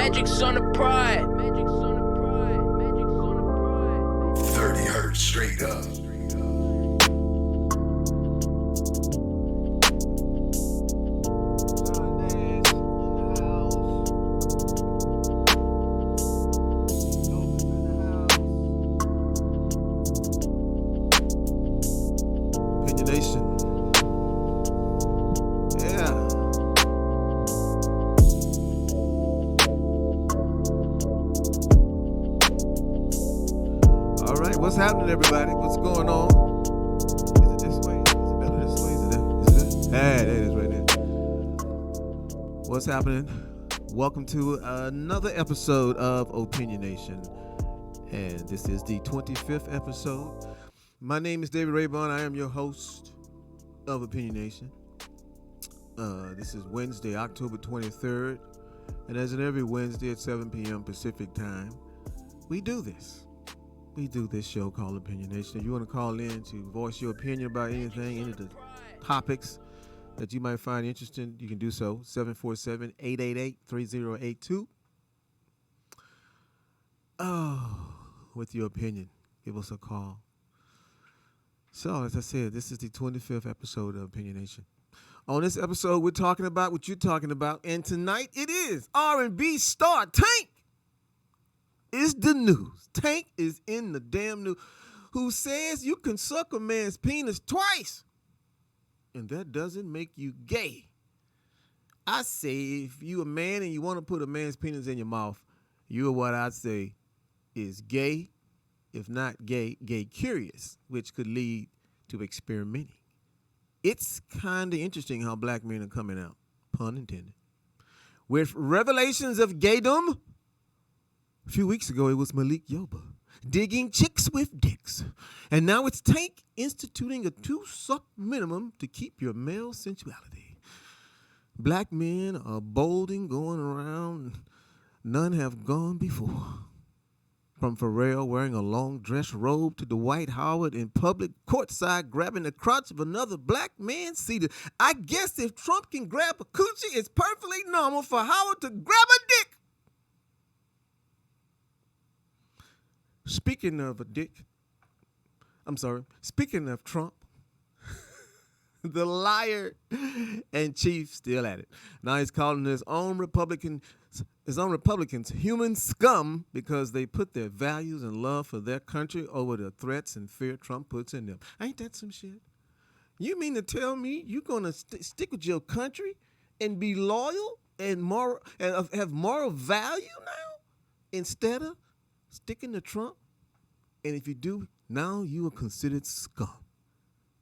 Magic's on the pride. 30 hertz straight up. What's happening, everybody? What's going on? Is it this way? Is it better this way? Is it that? There it is right there. What's happening? Welcome to another episode of Opinionation. And this is the 25th episode. My name is David Rabon. I am your host of Opinionation. This is Wednesday, October 23rd. And as in every Wednesday at 7 p.m. Pacific time, we do this. We do this show called Opinionation. If you want to call in to voice your opinion about anything, any of the topics that you might find interesting, you can do so. 747-888-3082. With your opinion, give us a call. So, as I said, this is the 25th episode of Opinionation. On this episode, we're talking about what you're talking about, and tonight it is R&B star Tank is the news. Tank is in the damn news. Who says you can suck a man's penis twice, and that doesn't make you gay. I say if you a man and you want to put a man's penis in your mouth, you're what I'd say is gay, if not gay curious, which could lead to experimenting. It's kind of interesting how black men are coming out, pun intended, with revelations of gaydom. A few weeks ago, it was Malik Yoba digging chicks with dicks. And now it's Tank instituting a 2-suck minimum to keep your male sensuality. Black men are bolding, going around. None have gone before. From Pharrell wearing a long dress robe to Dwight Howard in public courtside grabbing the crotch of another black man seated. I guess if Trump can grab a coochie, it's perfectly normal for Howard to grab a dick. Speaking of Trump, the liar and chief still at it. Now he's calling his own Republicans human scum because they put their values and love for their country over the threats and fear Trump puts in them. Ain't that some shit? You mean to tell me you're going to stick with your country and be loyal and moral and have moral value now instead of sticking to Trump? And if you do, now you are considered scum.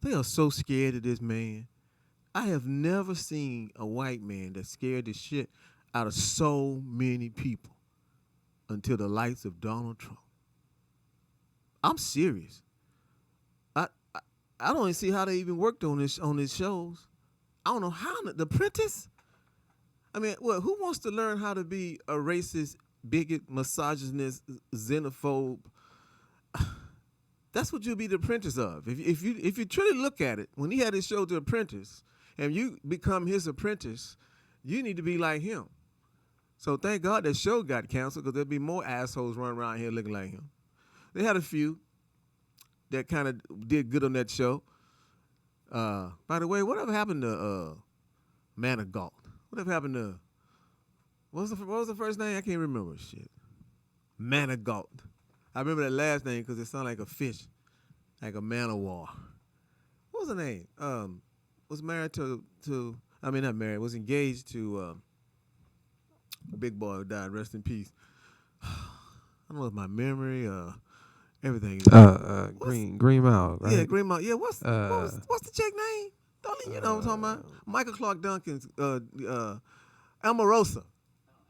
They are so scared of this man. I have never seen a white man that scared the shit out of so many people until the likes of Donald Trump. I'm serious. I don't even see how they even worked on these shows. I don't know how. The Apprentice? I mean, who wants to learn how to be a racist, bigot, misogynist, xenophobe? That's what you'll be the apprentice of. If you truly look at it, when he had his show The Apprentice, and you become his apprentice, you need to be like him. So thank God that show got canceled because there'd be more assholes running around here looking like him. They had a few that kind of did good on that show. By the way, whatever happened to Manigault? Whatever happened to what was the first name? I can't remember. Shit, Manigault. I remember that last name because it sounded like a fish, like a man of war. What was her name? Was married not married, was engaged to a big boy who died. Rest in peace. I don't know if my memory, everything. Green Mile, right? Yeah, Green Mile. Yeah, what's the chick name? You know what I'm talking about? Michael Clark Duncan's Omarosa.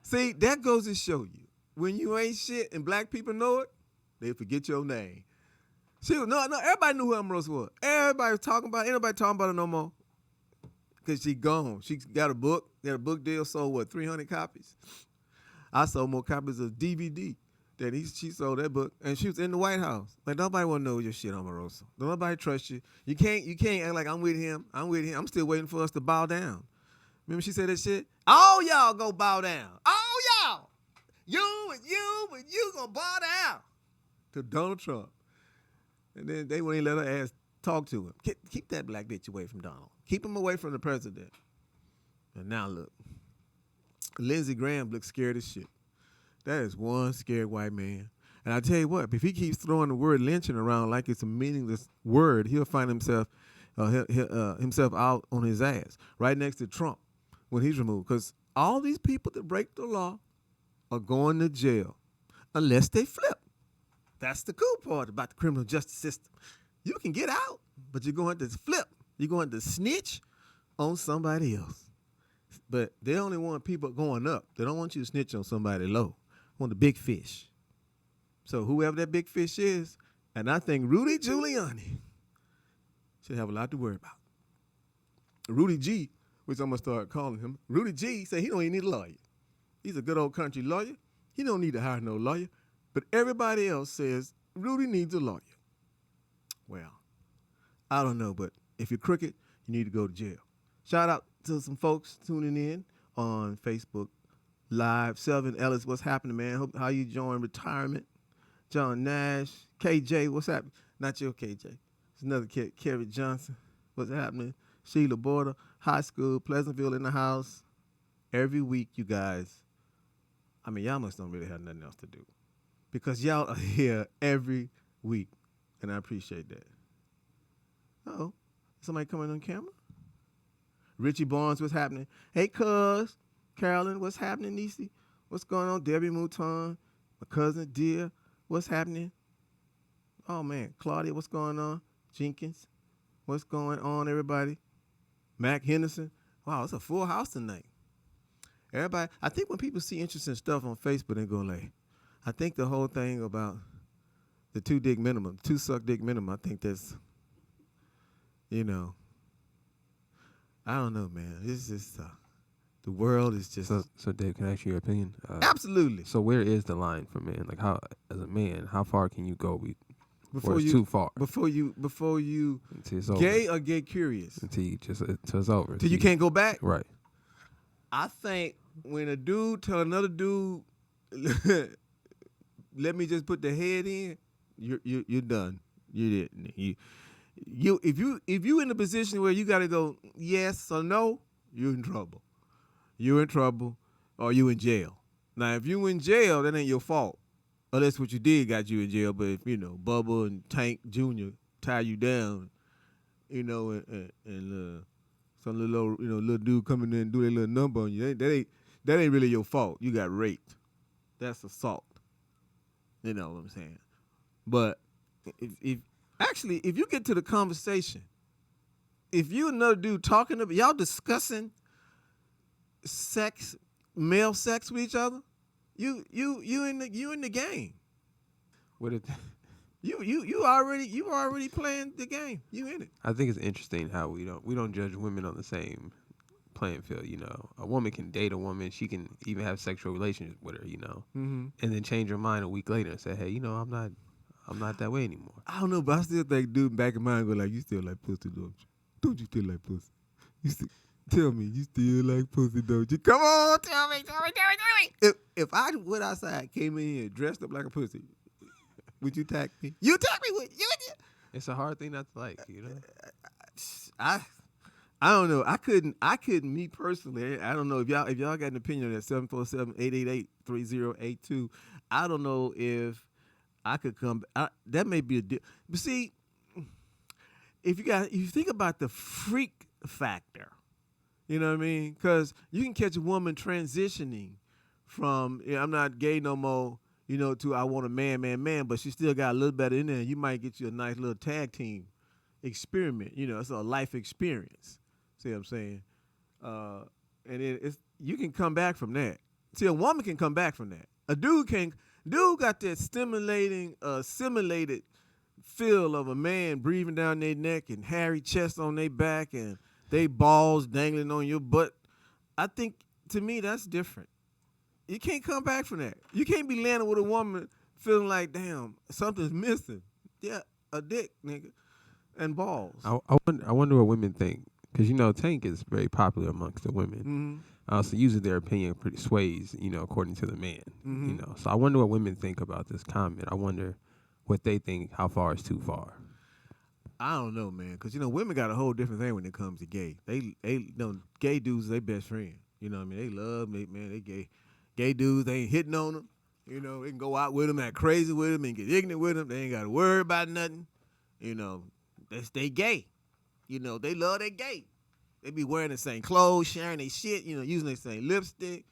See, that goes to show you. When you ain't shit and black people know it, they forget your name. No, everybody knew who Omarosa was. Everybody was talking about it. Ain't nobody talking about her no more. Because she gone. She got a book deal, sold 300 copies? I sold more copies of DVD than she sold that book. And she was in the White House. Like, nobody want to know your shit, Omarosa. Nobody trust you. You can't act like I'm with him. I'm still waiting for us to bow down. Remember she said that shit? All y'all go bow down. All y'all. you and you gonna bow down to Donald Trump. And then they wouldn't let her ass talk to him. Keep that black bitch away from Donald. Keep him away from the president. And now look, Lindsey Graham looks scared as shit. That is one scared white man. And I tell you what, if he keeps throwing the word lynching around like it's a meaningless word, he'll find himself out on his ass right next to Trump when he's removed. Because all these people that break the law are going to jail unless they flip. That's the cool part about the criminal justice system. You can get out, but you're going to flip. You're going to snitch on somebody else. But they only want people going up. They don't want you to snitch on somebody low. They want the big fish. So whoever that big fish is, and I think Rudy Giuliani should have a lot to worry about. Rudy G, which I'm going to start calling him, Rudy G said he don't even need a lawyer. He's a good old country lawyer. He don't need to hire no lawyer. But everybody else says Rudy needs a lawyer. Well, I don't know, but if you're crooked, you need to go to jail. Shout out to some folks tuning in on Facebook Live. Selvin Ellis, what's happening, man? How you enjoying retirement? John Nash, KJ, what's happening? Not your KJ. It's another kid, Kerry Johnson. What's happening? Sheila Border, high school, Pleasantville in the house. Every week, you guys, I mean, y'all must don't really have nothing else to do because y'all are here every week, and I appreciate that. Uh-oh, somebody coming on camera? Richie Barnes, what's happening? Hey, cuz. Carolyn, what's happening, Niecy? What's going on? Debbie Mouton, my cousin, Dear, what's happening? Oh, man. Claudia, what's going on? Jenkins, what's going on, everybody? Mac Henderson. Wow, it's a full house tonight. Everybody, I think when people see interesting stuff on Facebook, they go like, I think the whole thing about the two suck dick minimum, I think that's, you know, I don't know, man. It's just, the world is just. So Dave, can I ask you your opinion? Absolutely. So where is the line for men? Like, how, as a man, how far can you go before it's too far? Before you until it's over. Gay or gay curious? Until it's over. Till you can't go back? Right. I think when a dude tell another dude, let me just put the head in, you're done. You didn't. If you in a position where you got to go yes or no, you're in trouble. You're in trouble, or you in jail. Now, if you in jail, that ain't your fault, unless what you did got you in jail. But if Bubba and Tank Jr. tie you down, and some little dude coming in and do their little number on you, that ain't really your fault. You got raped. That's assault. You know what I'm saying? But if you get to the conversation, if you another dude talking about y'all discussing male sex with each other, you in the game. What it? You already playing the game. You in it. I think it's interesting how we don't judge women on the same playing field. A woman can date a woman. She can even have sexual relations with her. Mm-hmm. And then change her mind a week later and say, hey, I'm not that way anymore. I don't know, but I still think dude back in mind go like, you still like pussy, don't you? Don't you still like pussy? Tell me, you still like pussy, don't you? Come on, tell me. If I went outside, came in here, dressed up like a pussy, would you tag me? You tag me, would you? It's a hard thing not to like, I don't know. I couldn't, me personally, I don't know if y'all got an opinion on that 747-888-3082. I don't know if I could come, that may be a deal. But see, if you think about the freak factor, you know what I mean? Because you can catch a woman transitioning from, I'm not gay no more, to I want a man, but she still got a little better in there. You might get you a nice little tag team experiment. It's a life experience. See what I'm saying? And you can come back from that. See, a woman can come back from that. A dude got that simulated feel of a man breathing down their neck and hairy chest on their back and they balls dangling on your butt. I think, to me, that's different. You can't come back from that. You can't be landing with a woman feeling like, damn, something's missing. Yeah, a dick, nigga, and balls. I wonder what women think. Because, Tank is very popular amongst the women. So usually their opinion pretty sways, according to the man. So I wonder what women think about this comment. I wonder what they think. How far is too far? I don't know, man, because women got a whole different thing when it comes to gay. They gay dudes are their best friend. You know what I mean? They love me, man. They gay dudes. They ain't hitting on them. They can go out with them, act crazy with them, and get ignorant with them. They ain't got to worry about nothing. They stay gay. They love their gay. They be wearing the same clothes, sharing their shit. Using their same lipstick.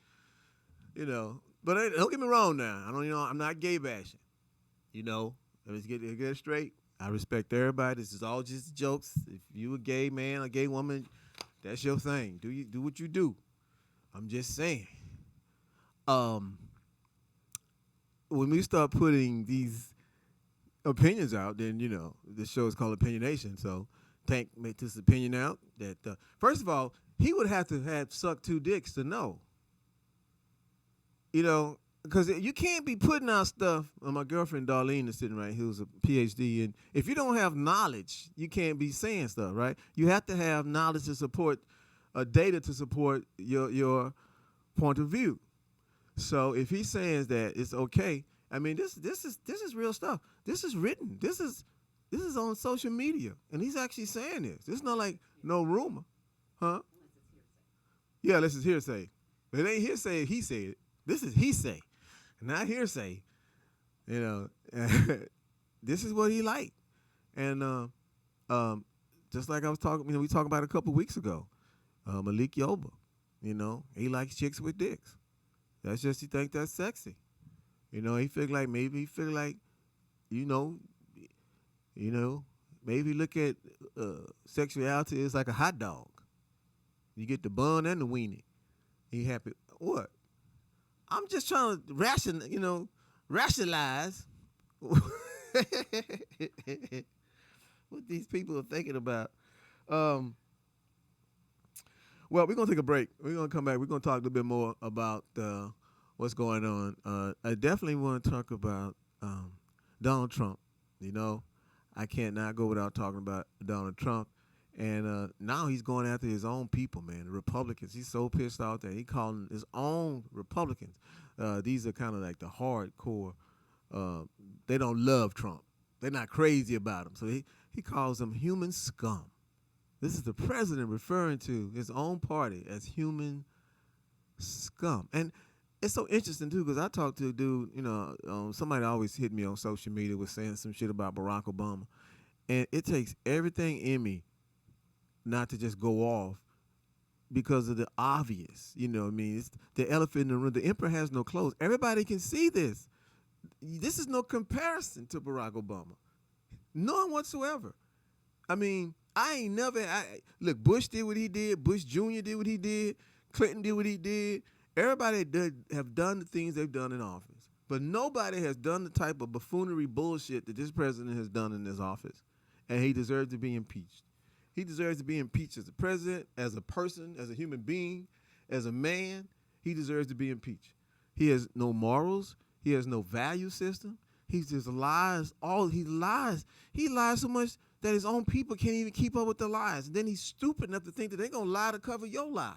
But don't get me wrong now. I'm not gay bashing. Let's get it straight. I respect everybody. This is all just jokes. If you a gay man, a gay woman, that's your thing. Do what you do. I'm just saying. When we start putting these opinions out, then this show is called Opinionation. So Tank made this opinion out that first of all, he would have to have sucked 2 dicks to know. Because you can't be putting out stuff. My girlfriend Darlene is sitting right here, who's a PhD, and if you don't have knowledge, you can't be saying stuff, right? You have to have knowledge to support, data to support your point of view. So if he's saying that it's okay, I mean this is real stuff. This is written. This is on social media, and he's actually saying this. This is not like no rumor, huh? Yeah, this is hearsay. It ain't hearsay if he said it. This is he say. Not hearsay, this is what he liked. And just like I was talking, we talked about a couple weeks ago, Malik Yoba, he likes chicks with dicks. That's just, he think that's sexy. He feel like, maybe look at sexuality as like a hot dog. You get the bun and the weenie. He happy. What? I'm just trying to rationalize what these people are thinking about. Well, we're going to take a break. We're going to come back. We're going to talk a little bit more about what's going on. I definitely want to talk about Donald Trump. I can't not go without talking about Donald Trump. And now he's going after his own people, man, the Republicans. He's so pissed off that he calling his own Republicans. These are kind of like the hardcore. They don't love Trump. They're not crazy about him. So he calls them human scum. This is the president referring to his own party as human scum. And it's so interesting, too, because I talked to a dude, somebody always hit me on social media with saying some shit about Barack Obama. And it takes everything in me not to just go off because of the obvious, it's the elephant in the room. The emperor has no clothes. Everybody can see this. This is no comparison to Barack Obama. None whatsoever. I mean, look, Bush did what he did. Bush Jr. did what he did. Clinton did what he did. Everybody have done the things they've done in office. But nobody has done the type of buffoonery bullshit that this president has done in his office. And he deserves to be impeached. He deserves to be impeached as a president, as a person, as a human being, as a man. He deserves to be impeached. He has no morals. He has no value system. He just lies. He lies. He lies so much that his own people can't even keep up with the lies. And then he's stupid enough to think that they're going to lie to cover your lie.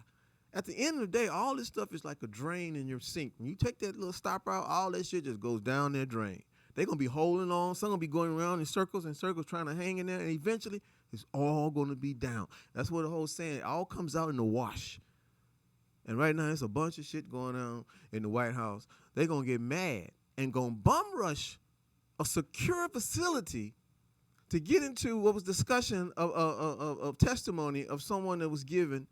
At the end of the day, all this stuff is like a drain in your sink. When you take that little stopper out, all that shit just goes down their drain. They're going to be holding on. Some going to be going around in circles and circles trying to hang in there. And eventually, it's all going to be down. That's what the whole saying, it all comes out in the wash. And right now, there's a bunch of shit going on in the White House. They're going to get mad and going to bum rush a secure facility to get into what was discussion of testimony of someone that was given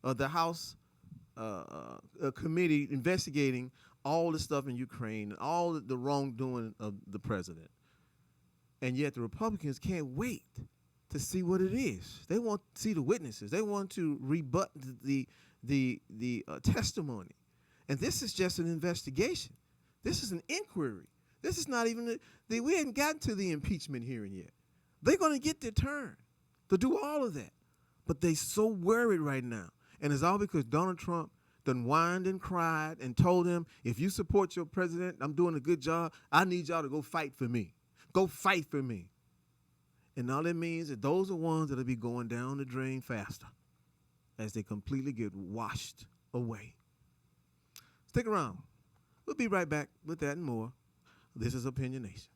the House committee investigating all the stuff in Ukraine and all the wrongdoing of the president. And yet the Republicans can't wait to see what it is. They want to see the witnesses. They want to rebut the testimony. And this is just an investigation. This is an inquiry. This is not even, we hadn't gotten to the impeachment hearing yet. They're going to get their turn to do all of that. But they so worried right now. And it's all because Donald Trump done whined and cried and told him, if you support your president, I'm doing a good job, I need y'all to go fight for me. Go fight for me. And all that means is those are ones that will be going down the drain faster as they completely get washed away. Stick around. We'll be right back with that and more. This is Opinion Nation.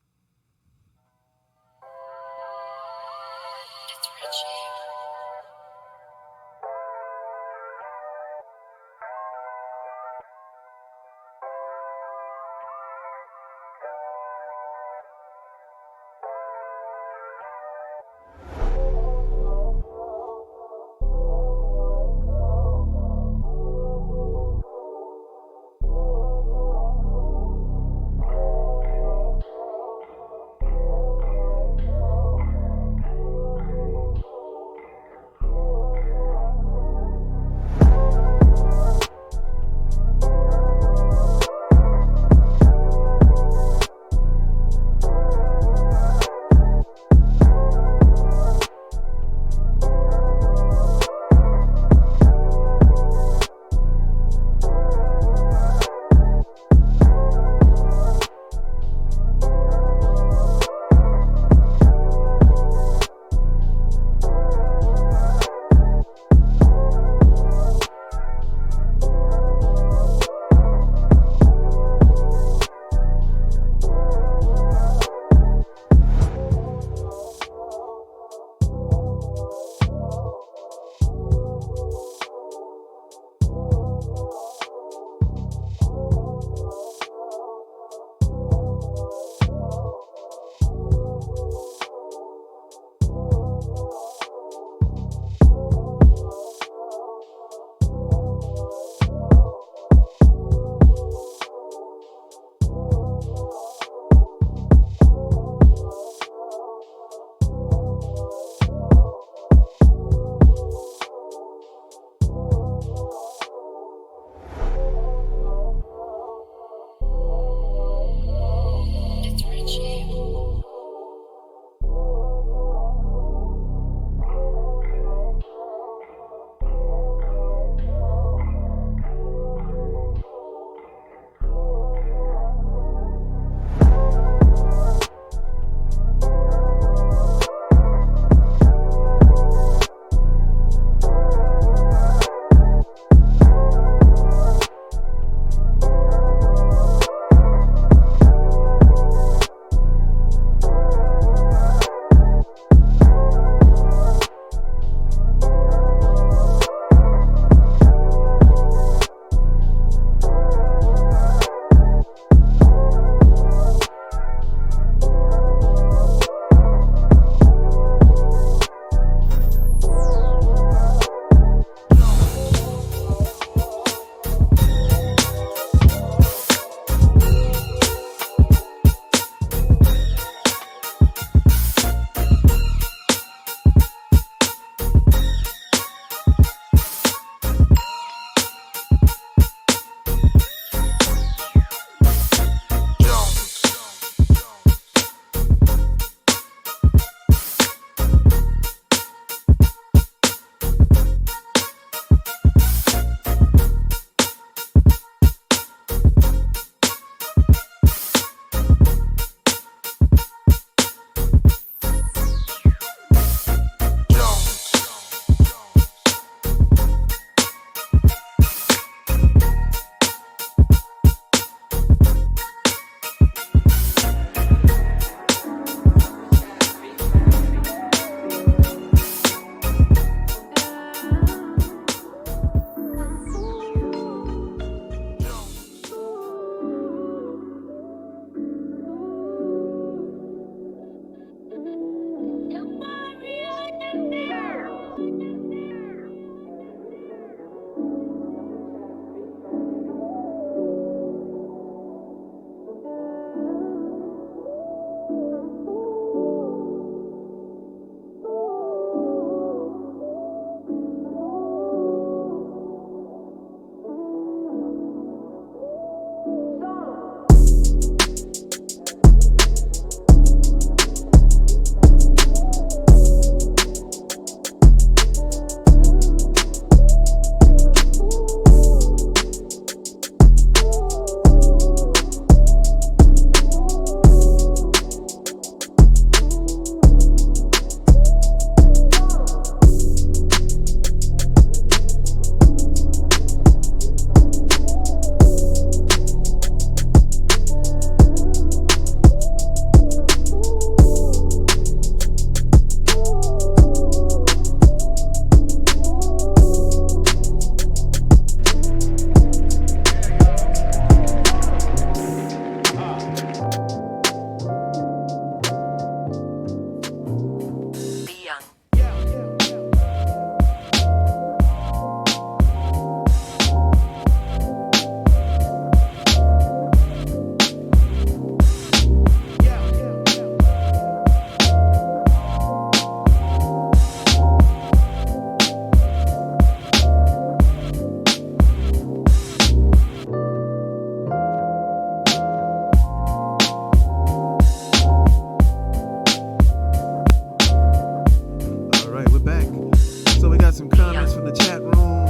some comments from the chat room.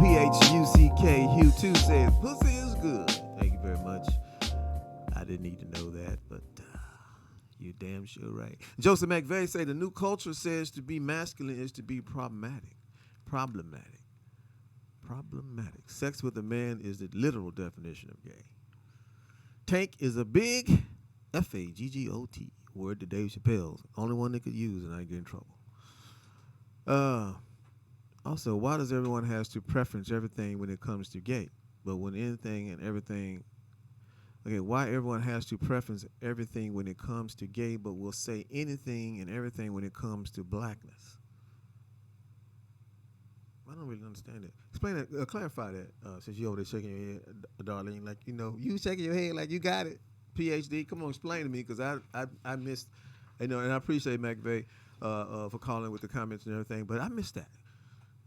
PHUCK Hugh2 says, pussy is good. Thank you very much. I didn't need to know that, but you're damn sure right. Joseph McVeigh say the new culture says to be masculine is to be problematic. Sex with a man is the literal definition of gay. Tank is a big F-A-G-G-O-T word that Dave Chappelle's only one they could use and I get in trouble. Also, why does everyone has to preference everything when it comes to gay? But when anything and everything, okay, why everyone has to preference everything when it comes to gay, but will say anything and everything when it comes to blackness? I don't really understand it. Explain that, clarify that, since you over there shaking your head, Darlene, like, you shaking your head like you got it. PhD, come on, explain to me, because I missed, and I appreciate McVeigh for calling with the comments and everything, but I missed that.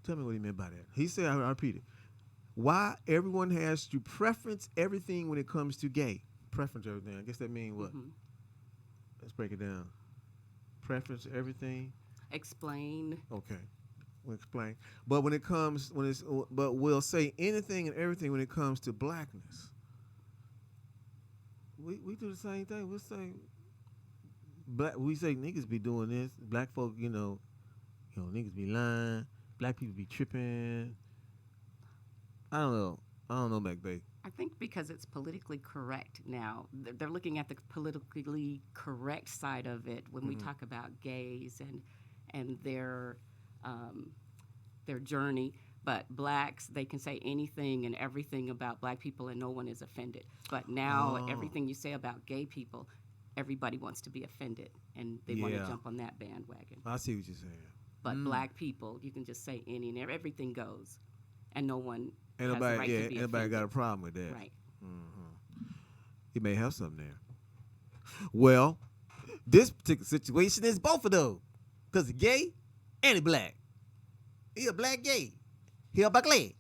Tell me what he meant by that. He said, I repeat it, why everyone has to preference everything when it comes to gay. Preference everything. I guess that means what? Mm-hmm. Let's break it down. Preference everything. Explain. Okay. We'll explain. But but we'll say anything and everything when it comes to blackness. We do the same thing. We'll say we say niggas be doing this. Black folk, niggas be lying. Black people be tripping. I don't know, McVeigh. I think because it's politically correct now. They're looking at the politically correct side of it when we talk about gays and their journey. But blacks, they can say anything and everything about black people and no one is offended. But now everything you say about gay people, everybody wants to be offended and they want to jump on that bandwagon. I see what you're saying. But black people, you can just say any and everything goes, and no one has the right to be offended. Anybody got a problem with that. Right. Mm-hmm. He may have something there. Well, this particular situation is both of those. Because he's gay and he's black. He a black gay. He a buckley.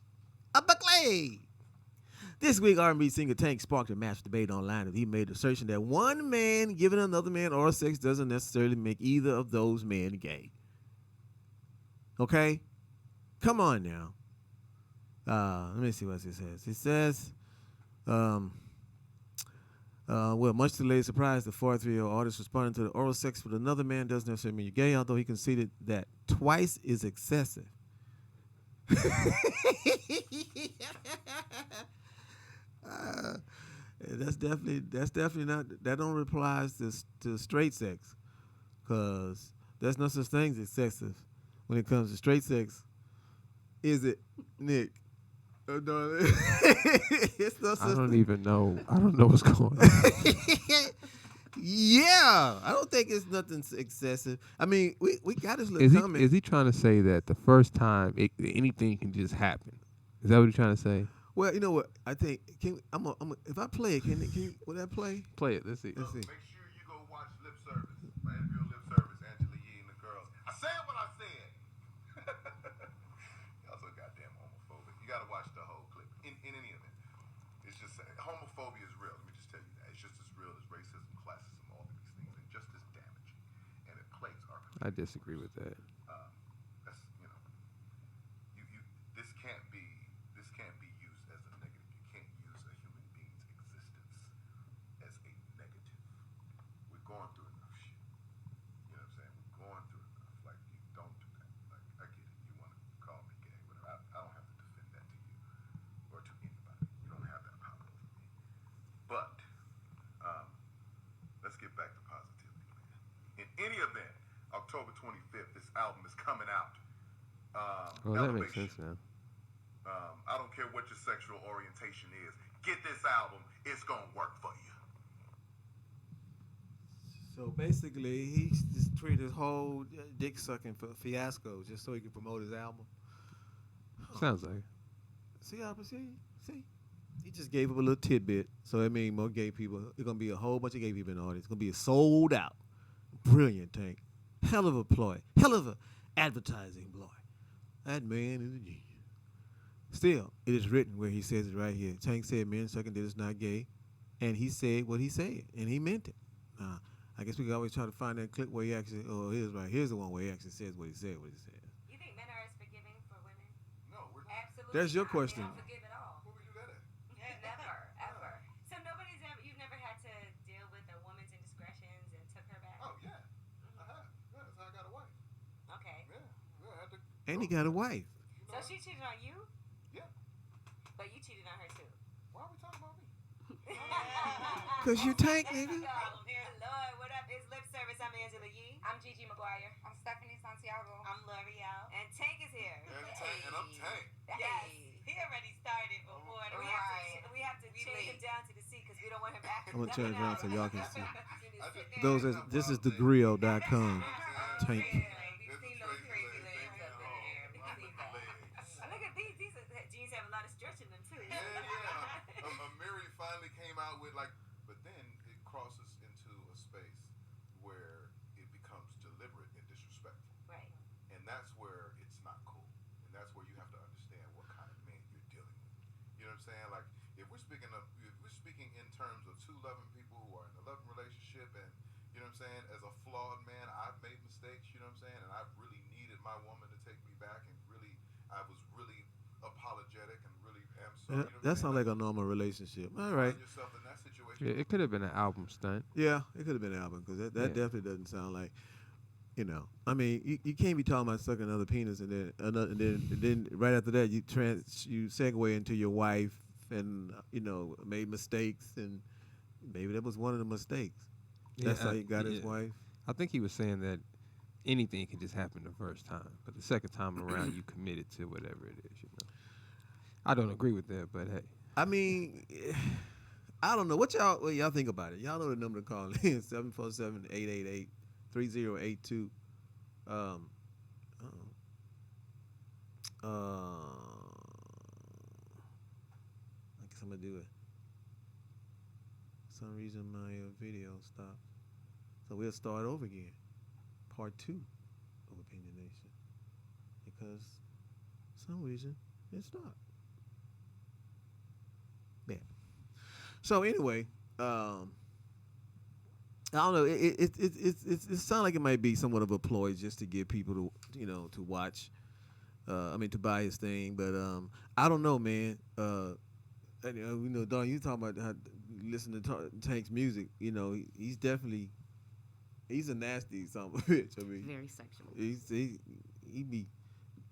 This week, R&B singer Tank sparked a massive debate online as he made the assertion that one man giving another man oral sex doesn't necessarily make either of those men gay. Okay? Come on now. Let me see what it says. It says, well, much to the lady's surprise, the 43-year-old artist responding to the oral sex with another man doesn't necessarily mean you're gay, although he conceded that twice is excessive. That's definitely not, that don't apply to straight sex, because there's no such thing as excessive when it comes to straight sex. Is it, Nick? I don't even know. I don't know what's going on. Yeah, I don't think it's nothing excessive. I mean, we got this little comment. Is he trying to say that the first time anything can just happen? Is that what he's trying to say? Well, you know what? I think if I play it, will that play? Play it. Let's see. Make sure you go watch Lip Service. Miami Girl Lip Service, Angela Yee and the girls. I said what I said. Y'all so goddamn homophobic. You gotta watch the whole clip. In any event, it's just homophobia is real. Let me just tell you that. It's just as real as racism, classism, all of these things, and just as damaging. And it plagues our community. I disagree with that. That's this can't be used as a negative. You can't use a human being's existence as a negative. We're going through enough shit. You know what I'm saying? We're going through enough. Like, you don't do that. Like, I get it. You want to call me gay, whatever. I don't have to defend that to you or to anybody. You don't have that power over me. But let's get back to positivity, man. In any event, October 25th, this album is coming out. Well, that makes sense now. I don't care what your sexual orientation is. Get this album. It's going to work for you. So basically, he just treated his whole dick-sucking fiasco just so he could promote his album. Sounds like it. See? He just gave him a little tidbit. So that means more gay people. There's going to be a whole bunch of gay people in the audience. It's going to be a sold out. Brilliant, Tank. Hell of a ploy. Hell of a advertising ploy. That man is a genius. Still, it is written where he says it right here. Tank said men sucking dick is not gay. And he said what he said. And he meant it. I guess we can always try to find that clip where he actually, oh, here's right. Here's the one where he actually says what he said. You think That's your question. They don't forgive at all. Where we do that at? Never, ever. So you've never had to deal with a woman's indiscretions and took her back? Oh yeah, I have. Yeah, that's how I got a wife. Okay. Yeah, I had to. And he got a wife. You know So what? she cheated on you, Yeah. but you cheated on her too. Why are we talking about me? Cause you tank, nigga. Lord, what up? It's Lip Service. I'm Angela Yee. I'm Gigi McGuire. I'm Stephanie Santiago. I'm L'Oreal. And Tank is here. And I'm Tank. Yes. He already started before. Oh, we have to chain him down to the seat because we don't want him back. I'm gonna turn it around so y'all can see. I Those is, this is thegrill.com. Tank. We've seen those crazy legs up in there. We've seen that. Look at these. These jeans have a lot of stretch in them too. Yeah. Miri finally came out with but then it crosses into a space where it becomes deliberate and disrespectful. Right. And that's where it's not cool. And that's where you have to understand what kind of man you're dealing with. You know what I'm saying? Like if we're speaking in terms of two loving people who are in a loving relationship, and you know what I'm saying, as a flawed man, I've made mistakes, you know what I'm saying, and I've really needed my woman to take me back, and really I was really apologetic and really am sorry. You know That sounds like a normal relationship. All right. yourself in that situation. Yeah, it could have been an album stunt. Yeah, it could have been an album because that Yeah. definitely doesn't sound like, you know. I mean, you can't be talking about sucking another penis and then and then right after that you segue into your wife and made mistakes, and maybe that was one of the mistakes. That's how he got his wife. I think he was saying that anything can just happen the first time, but the second time around you committed to whatever it is. I don't agree with that, but hey. I mean, I don't know what y'all think about it. Y'all know the number to call in 747-888-3082. I guess I'm gonna do it. For some reason my video stopped, so we'll start over again. Part 2 of Opinionation, because for some reason it stopped. Yeah. So anyway, I don't know. It sounds like it might be somewhat of a ploy just to get people to to watch. To buy his thing, but I don't know, man. Don, you talking about how listening to Tank's music. He's definitely a nasty son of a bitch. I mean, Very sexual. he be.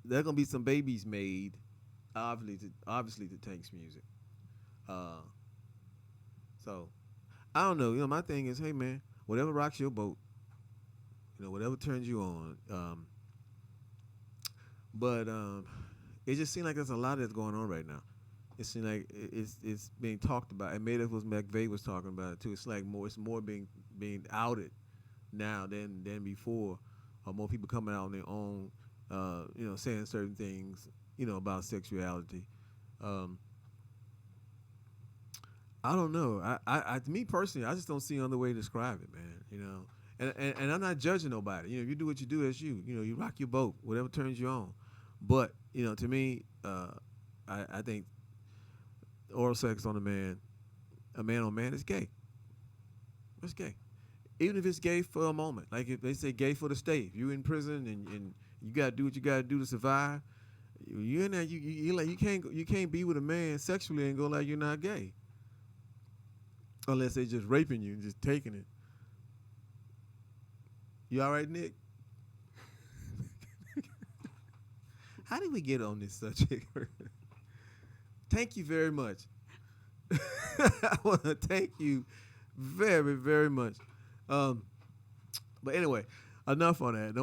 There gonna be some babies made, obviously to Tank's music. So I don't know. My thing is, hey man, whatever rocks your boat, whatever turns you on. But it just seems like there's a lot that's going on right now. It seems like it's being talked about, and maybe it was McVeigh was talking about it too. It's like it's more being outed now than before, or more people coming out on their own, saying certain things, about sexuality. I don't know. I me personally, I just don't see another way to describe it, man. And I'm not judging nobody. You do what you do as you. You rock your boat, whatever turns you on. But to me, I think oral sex on a man on man is gay. It's gay, even if it's gay for a moment. Like if they say gay for the state, if you in prison and you gotta do what you gotta do to survive. You in there, you can't be with a man sexually and go like you're not gay. Unless they just raping you and just taking it. You all right, Nick? How did we get on this subject? Thank you very much. I want to thank you very, very much. But anyway, enough on that.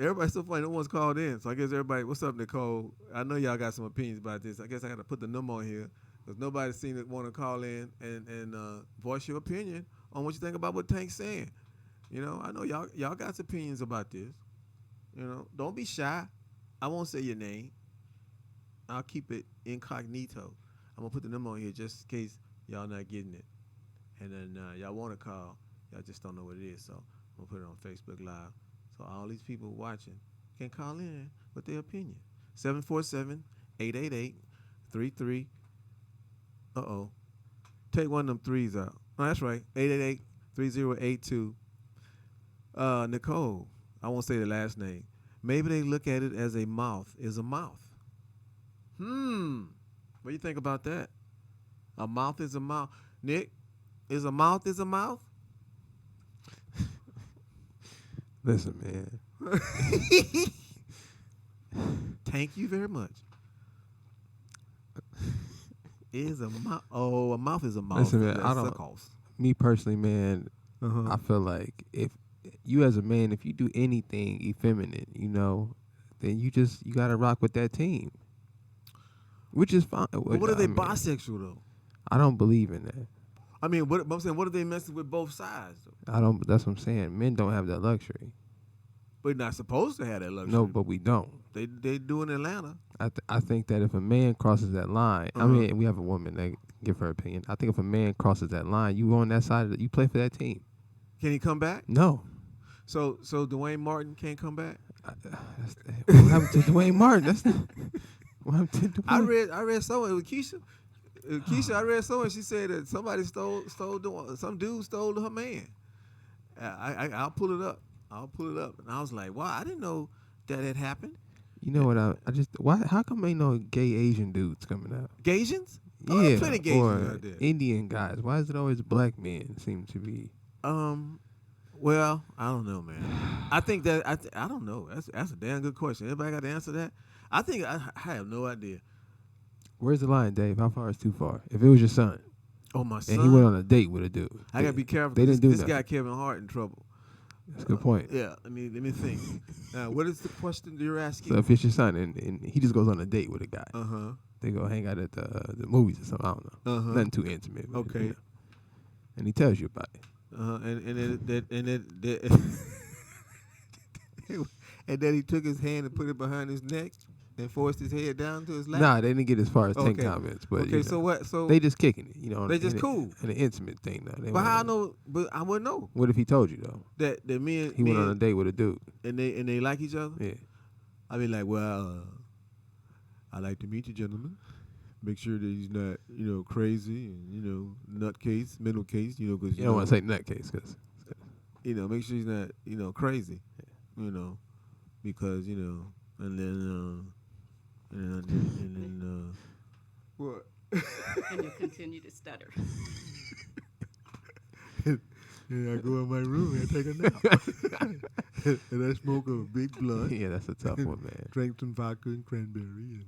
Everybody's so funny. No one's called in. So I guess everybody, what's up, Nicole? I know y'all got some opinions about this. I guess I got to put the number on here because nobody's seen it want to call in and voice your opinion on what you think about what Tank's saying. I know y'all got some opinions about this. Don't be shy. I won't say your name. I'll keep it incognito. I'm gonna put the number on here just in case y'all not getting it. And then y'all want to call, y'all just don't know what it is. So I'm gonna put it on Facebook Live. So all these people watching can call in with their opinion. 747-888-33. Take one of them threes out. Oh, that's right. 888-3082. Nicole, I won't say the last name. Maybe they look at it as a mouth is a mouth. What do you think about that? A mouth is a mouth. Nick, is a mouth a mouth? Listen, man. Thank you very much. Is a mouth? Oh, a mouth is a mouth. Listen, man, I don't. Me personally, man, I feel like if you as a man, if you do anything effeminate, then you gotta rock with that team, which is fine. But what are they bisexual though? I don't believe in that. I mean, what I'm saying, what are they messing with both sides though? I don't. That's what I'm saying. Men don't have that luxury. We're not supposed to have that luxury. No, but we don't. They do in Atlanta. I think that if a man crosses that line, I mean, we have a woman that give her opinion. I think if a man crosses that line, you on that side, you play for that team. Can he come back? No. So Dwayne Martin can't come back? What happened to Dwayne Martin? That's not, what happened to Dwayne? I read somewhere with Keisha. Keisha, I read somewhere she said that somebody some dude stole her man. I'll pull it up. And I was like, wow, I didn't know that had happened. You know what? Why? How come ain't no gay Asian dudes coming out? Gaysians? Yeah, there's plenty of Gaysians or out there. Indian guys. Why is it always black men seem to be? Well, I don't know, man. I think that I don't know. That's a damn good question. Everybody got to answer that? I think I have no idea. Where's the line, Dave? How far is too far? If it was your son, oh my son, and he went on a date with a dude, I gotta be careful. They didn't do this nothing. guy Kevin Hart in trouble. That's a good point. Yeah, let me think. What is the question you're asking? So if it's your son and he just goes on a date with a guy, they go hang out at the movies or something. I don't know. Nothing too intimate. But, okay. And he tells you about it. And then he took his hand and put it behind his neck and forced his head down to his lap. Nah, they didn't get as far as 10 comments, but so what? So they just kicking it, they just cool. And an intimate thing though. But how I know? But I wouldn't know. What if he told you though? That me and he went on a date with a dude, and they like each other. Yeah. I be like, well, I'd like to meet you, gentlemen. Make sure that he's not, crazy and nutcase, mental case, because you don't want to say nutcase, because make sure he's not, crazy, because and then what? And you continue to stutter. And I go in my room and I take a nap. And I smoke a big blunt. Yeah, that's a tough one, man. Drink some vodka and cranberry,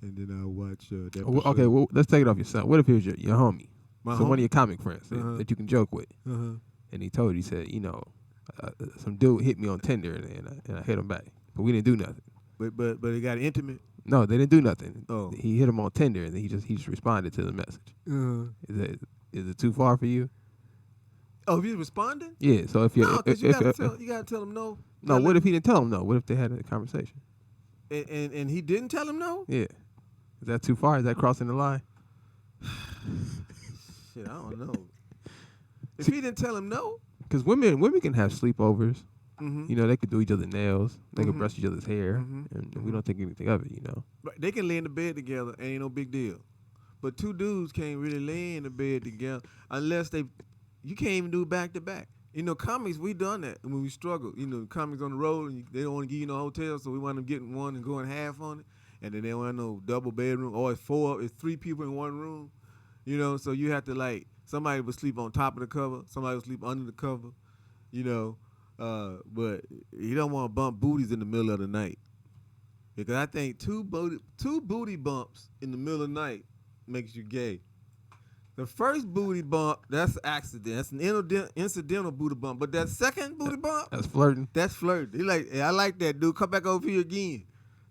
and then I'll watch that. Okay, well, let's take it off your son. What if he was your homie? My so homie? One of your comic friends that you can joke with. And he told you, he said, some dude hit me on Tinder and I hit him back. But we didn't do nothing. But it got intimate? No, they didn't do nothing. Oh. He hit him on Tinder and he just responded to the message. Is it too far for you? Oh, if he's responding? Yeah, so if you're... No, because you got to tell him no. No, what if he didn't tell him no? What if they had a conversation? And he didn't tell him no? Yeah. Is that too far? Is that crossing the line? Shit, I don't know. If he didn't tell him no? Because women can have sleepovers. Mm-hmm. They could do each other's nails. They could brush each other's hair. And we don't think anything of it, But they can lay in the bed together. Ain't no big deal. But two dudes can't really lay in the bed together unless you can't even do back to back. Comics, we done that when we struggle. Comics on the road, and they don't want to give you no hotel, so we wind up getting one and going half on it. And then they don't have no double bedroom, or it's three people in one room. So you have to, somebody would sleep on top of the cover, somebody would sleep under the cover, but you don't want to bump booties in the middle of the night. Because I think two booty bumps in the middle of the night makes you gay. The first booty bump, that's an accident. That's an incidental booty bump. But that second booty bump, that's flirting. That's flirting. He like, hey, I like that, dude. Come back over here again.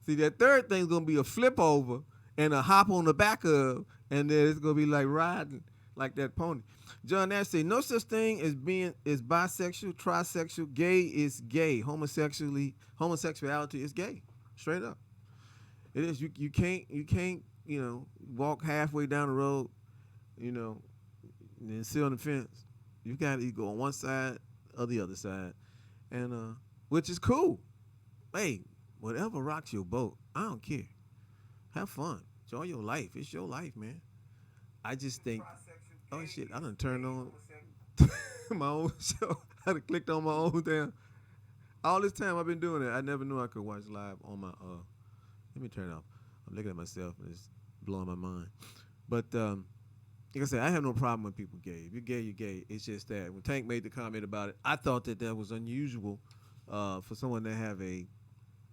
See, that third thing's going to be a flip over and a hop on the back of, and then it's going to be like riding like that pony. John Nash said, no such thing as being is bisexual, trisexual. Gay is gay. Homosexuality is gay. Straight up. It is. You can't walk halfway down the road, and then sit on the fence. You got to go on one side or the other side, and which is cool. Hey, whatever rocks your boat, I don't care. Have fun. Enjoy your life. It's your life, man. I just think, oh shit, I done turned on my own show. I done clicked on my own damn. All this time I've been doing it, I never knew I could watch live on my, let me turn it off. I'm looking at myself and it's blowing my mind. But like I said, I have no problem when people gay. If you're gay, you're gay. It's just that when Tank made the comment about it, I thought that was unusual for someone to have a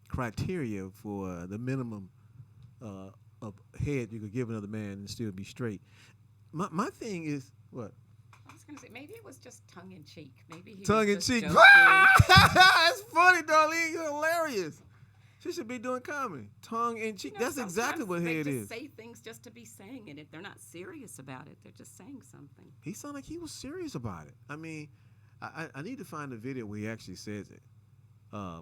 criteria for the minimum of head you could give another man and still be straight. My thing is what? I was gonna say maybe it was just tongue in cheek. Maybe he Tongue in was just cheek. joking. That's funny, Darlene. You're hilarious. She should be doing comedy. Tongue in cheek. You know, That's exactly what they head just is. say things just to be saying it. If they're not serious about it, they're just saying something. He sounded like he was serious about it. I mean, I need to find the video where he actually says it.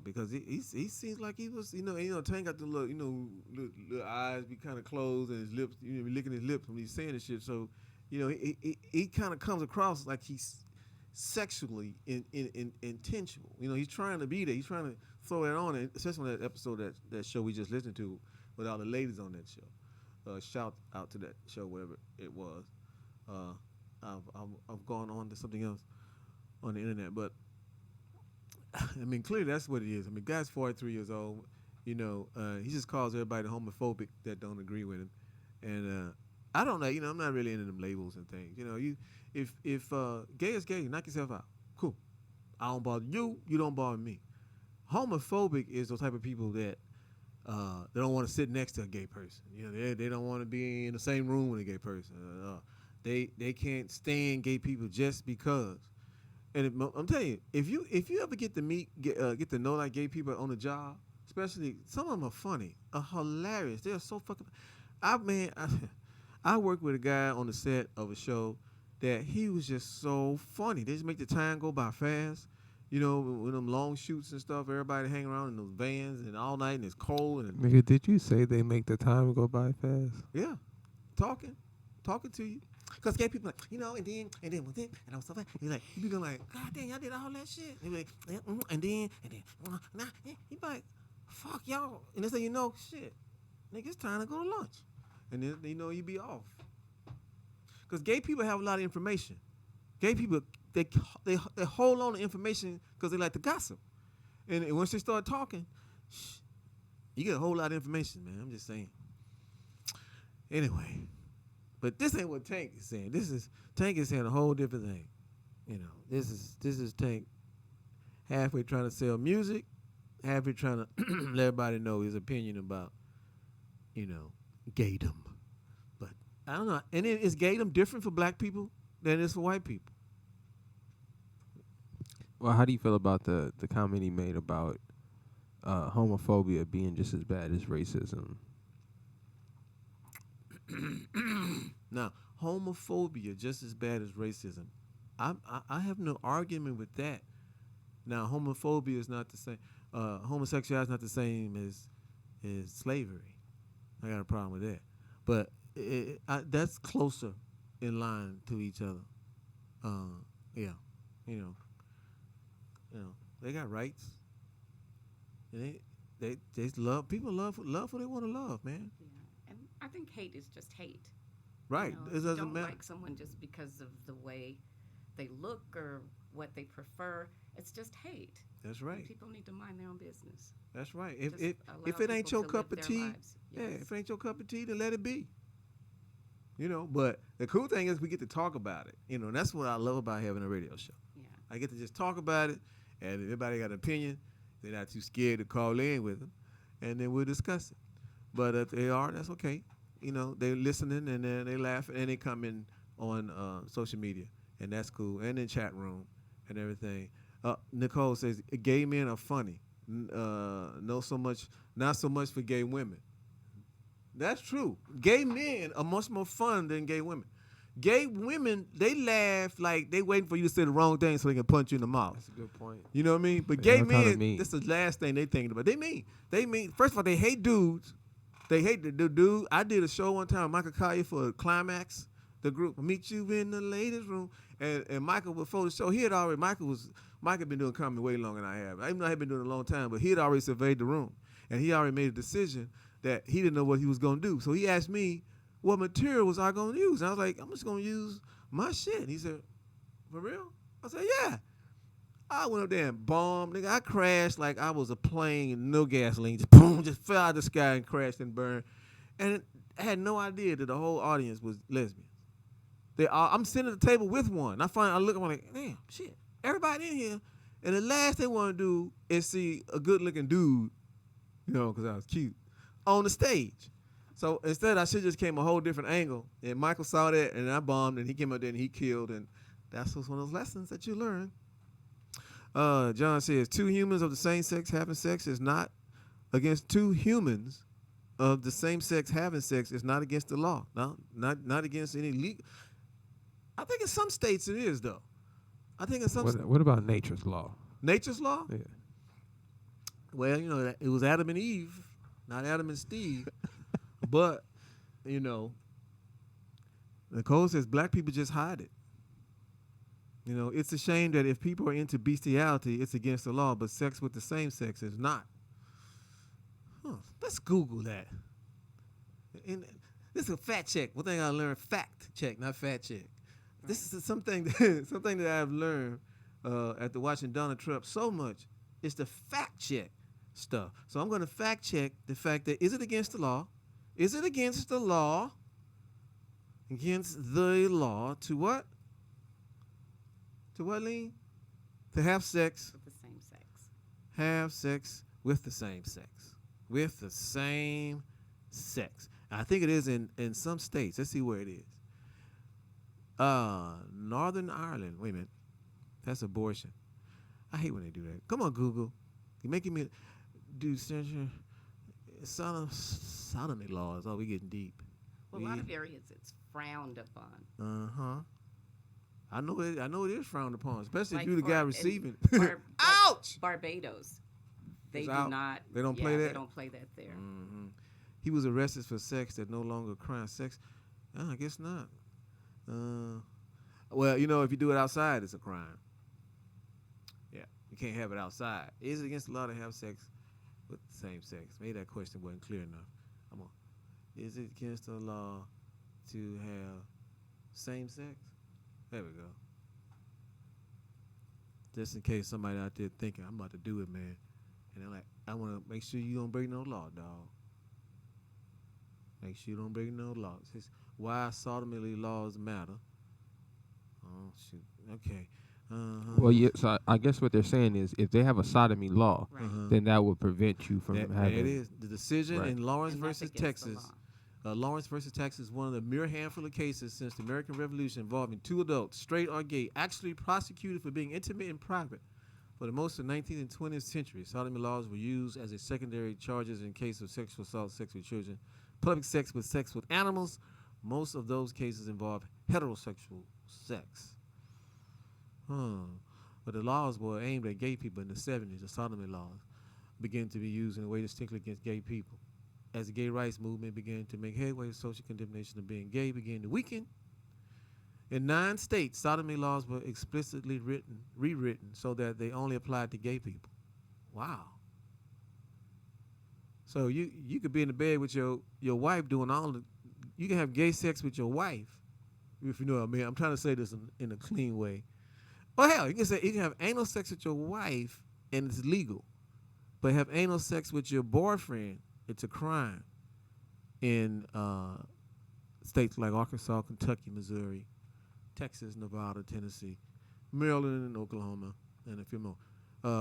Because he seems like he was, Tank got the little, little eyes be kind of closed and his lips, be licking his lips when he's saying this shit. So, he kind of comes across like he's sexually intentional. He's trying to be there. He's trying to throw that on, and especially on that episode, that show we just listened to with all the ladies on that show. Shout out to that show, whatever it was. I've gone on to something else on the internet, but I mean, clearly that's what it is. I mean, guy's 43 years old. He just calls everybody homophobic that don't agree with him, and I don't know. I'm not really into them labels and things. If gay is gay, knock yourself out. Cool. I don't bother you. You don't bother me. Homophobic is those type of people that they don't want to sit next to a gay person. They don't want to be in the same room with a gay person. They can't stand gay people just because. And I'm telling you, if you ever get to know like gay people on the job, especially some of them are funny, are hilarious. They're so fucking. I worked with a guy on the set of a show that he was just so funny. They just make the time go by fast. With them long shoots and stuff, everybody hanging around in those vans and all night and it's cold. And Nigga, did you say they make the time go by fast? yeah, talking to you. Because gay people like, and then with it, and I was so fast. He's like, you be going like, God damn, y'all did all that shit. He be like, and then, nah. He be like, fuck y'all. And they say, shit, nigga, it's time to go to lunch. And then, you be off. Because gay people have a lot of information. Gay people, they hold on to information because they like to gossip. And once they start talking, you get a whole lot of information, man. I'm just saying. Anyway. But this ain't what Tank is saying. Tank is saying a whole different thing. This is Tank halfway trying to sell music, halfway trying to let everybody know his opinion about, gaydom. But I don't know. And is gaydom different for black people than it is for white people? Well, how do you feel about the comment he made about homophobia being just as bad as racism? Now, homophobia just as bad as racism. I have no argument with that. Now, homophobia is not the same. Homosexuality is not the same as slavery. I got a problem with that. But that's closer in line to each other. Yeah, they got rights. And they love people love who they want to love, man. Yeah. And I think hate is just hate. Right. It You doesn't don't matter. like someone just because of the way they look or what they prefer. It's just hate. That's right. And people need to mind their own business. That's right. Just If allow it ain't people your to cup live of their tea, lives. Yes. if it ain't your cup of tea, then let it be. But the cool thing is we get to talk about it. And that's what I love about having a radio show. Yeah. I get to just talk about it, and if everybody got an opinion, they're not too scared to call in with them, and then we'll discuss it. But if they are, that's okay. They're listening, and then they laugh, and they come in on social media, and that's cool, and in chat room and everything. Nicole says gay men are funny. Not so much for gay women. That's true. Gay men are much more fun than gay women. Gay women, they laugh like they waiting for you to say the wrong thing so they can punch you in the mouth. That's a good point. You know what I mean? But Yeah, gay men, mean. that's the last thing they thinking about. They mean, first of all, they hate dudes. They hate the dude. I did a show one time, Michael Collier for Climax, the group, Meet You in the Ladies Room. And Michael, before the show, Michael had been doing comedy way longer than I have. Even though I had been doing it a long time, but he had already surveyed the room. And he already made a decision that he didn't know what he was going to do. So he asked me, what material was I going to use? And I was like, I'm just going to use my shit. And he said, for real? I said, yeah. I went up there and bombed. Nigga, I crashed like I was a plane, no gasoline. Just boom, just fell out of the sky and crashed and burned. And I had no idea that the whole audience was lesbians. I'm sitting at the table with one. I look, I'm like, damn, shit, everybody in here. And the last they want to do is see a good-looking dude, because I was cute, on the stage. So instead, I should just came a whole different angle. And Michael saw that, and I bombed, and he came out there and he killed. And that's one of those lessons that you learn. John says, two humans of the same sex having sex is not against two humans of the same sex having sex is not against the law. No, not against any legal. I think in some states it is, though. I think in some What about nature's law? Nature's law? Yeah. Well, it was Adam and Eve, not Adam and Steve. But, Nicole says black people just hide it. It's a shame that if people are into bestiality, it's against the law, but sex with the same sex is not. Let's Google that. And this is a fact check. One thing I learned, fact check, not fact check. Right. This is something that I've learned after watching Donald Trump so much. It's the fact check stuff. So I'm going to fact check the fact that, is it against the law? Is it against the law? Against the law to what? To what, Lean? To have sex. With the same sex. Have sex with the same sex. With the same sex. I think it is in some states. Let's see where it is. Northern Ireland. Wait a minute. That's abortion. I hate when they do that. Come on, Google. You're making me do sodomy laws. Oh, we getting deep. Well, a lot of areas it's frowned upon. Uh-huh. I know it is frowned upon, especially like if you're the guy receiving. Ouch! Barbados. They It's do out. not. They don't play that? They don't play that there. Mm-hmm. He was arrested for sex that no longer a crime. Sex? I guess not. Well, if you do it outside, it's a crime. Yeah, you can't have it outside. Is it against the law to have sex with the same sex? Maybe that question wasn't clear enough. Is it against the law to have same sex? There we go. Just in case somebody out there thinking, I'm about to do it, man. And they're like, I want to make sure you don't break no law, dog. Make sure you don't break no law. It says, why sodomy laws matter. Oh, shoot. Okay. Uh-huh. Well, yeah, so I guess what they're saying is if they have a sodomy law, Right. Uh-huh. then that would prevent you from having... It is. The decision Right. in Lawrence And that's versus against the Texas. law. Lawrence versus Texas is one of the mere handful of cases since the American Revolution involving two adults, straight or gay, actually prosecuted for being intimate and private. For the most of the 19th and 20th century, sodomy laws were used as a secondary charges in case of sexual assault, sex with children, public sex with animals. Most of those cases involve heterosexual sex. But the laws were aimed at gay people in the 70s. The sodomy laws began to be used in a way distinctly against gay people. As the gay rights movement began to make headway, social condemnation of being gay began to weaken. In 9 states, sodomy laws were explicitly rewritten so that they only applied to gay people. Wow. So you could be in the bed with your wife doing you can have gay sex with your wife, if you know what I mean. I'm trying to say this in a clean way. Well, hell, you can have anal sex with your wife and it's legal. But have anal sex with your boyfriend, it's a crime in states like Arkansas, Kentucky, Missouri, Texas, Nevada, Tennessee, Maryland, and Oklahoma, and a few more.